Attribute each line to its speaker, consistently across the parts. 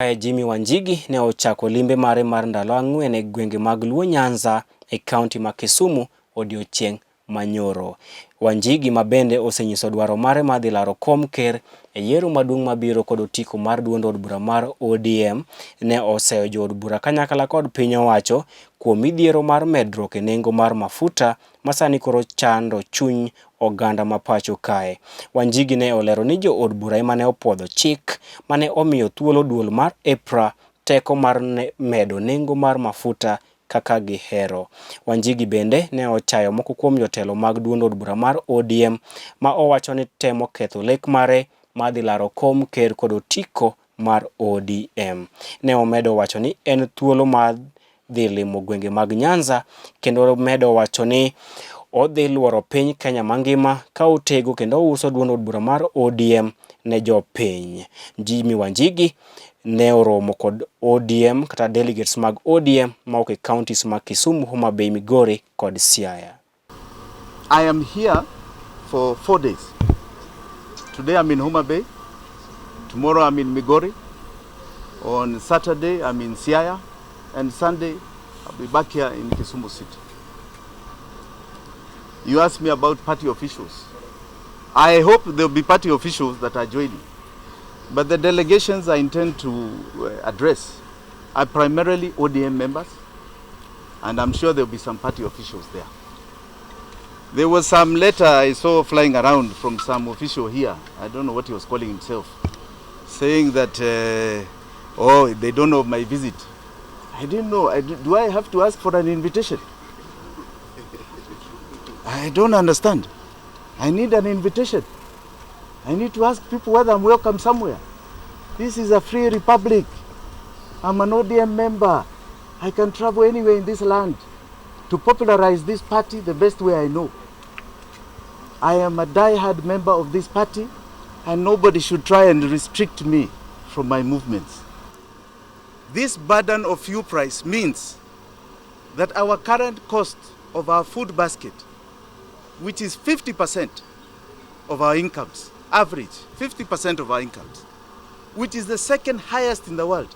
Speaker 1: Jimmy Wanjigi ne ochako limbe mare mar ndalo ang'wen e gwenge mag Luo Nyanza e kaunti ma Kisumu odiochieng' manyoro. Wanjigi ma bende osenyiso dwaro mare mar dhi laro kom ker e yiero maduong' mabiro kod otiko mar duond od bura mar ODM ne oseyo jood bura kanyakla kod piny owacho kuom midhiero mar medruok e nengo mar mafuta masani koro chando chuny oganda ma pacho kae. Wanjigi ne olero ni jood bura ema ne opuodho chik mane omiyo thuolo duol mar EPRA teko mar medo nengo mar mafuta kaka gihero. Wanjigi bende ne ochayo moko kuom jotelo mag duond od bura mar ODM ma owacho ni temo ketho lek mare mar dhi laro kom ker kod otiko mar ODM. Ne omedo wacho ni en thuolo mar dhi limo gwenge mag Nyanza kendo medo wacho ni odhi luoro piny Kenya mangima ka otego kendo uso duond od bura mar ODM ne jopiny. Jimmy Wanjigi ne oromo kod ODM kata delegates mag ODM mauke counties mag Kisumu, Homa Bay, Migori kod Siaya.
Speaker 2: I am here for 4 days. Today I'm in Homa Bay, tomorrow I'm in Migori, on Saturday I'm in Siaya, and Sunday I'll be back here in Kisumu City. You asked me about party officials. I hope there'll be party officials that are joining. But the delegations I intend to address are primarily ODM members, and I'm sure there'll be some party officials there. There was some letter I saw flying around from some official here, I don't know what he was calling himself, saying that, oh, they don't know of my visit. I didn't know. Do I have to ask for an invitation? I don't understand. I need an invitation. I need to ask people whether I'm welcome somewhere. This is a free republic. I'm an ODM member. I can travel anywhere in this land to popularize this party the best way I know. I am a die-hard member of this party, and nobody should try and restrict me from my movements. This burden of fuel price means that our current cost of our food basket, which is 50% of our incomes, average 50% of our incomes, which is the second highest in the world,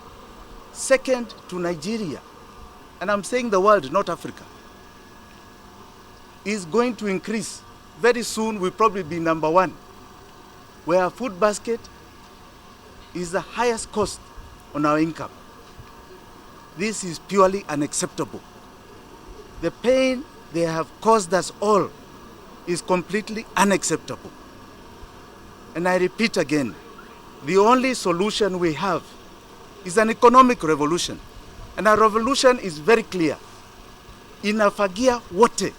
Speaker 2: second to Nigeria, and I'm saying the world, not Africa, is going to increase. Very soon we'll probably be number one, where our food basket is the highest cost on our income. This is purely unacceptable. The pain they have caused us all is completely unacceptable. And I repeat again, the only solution we have is an economic revolution. And our revolution is very clear. Inafagia wote.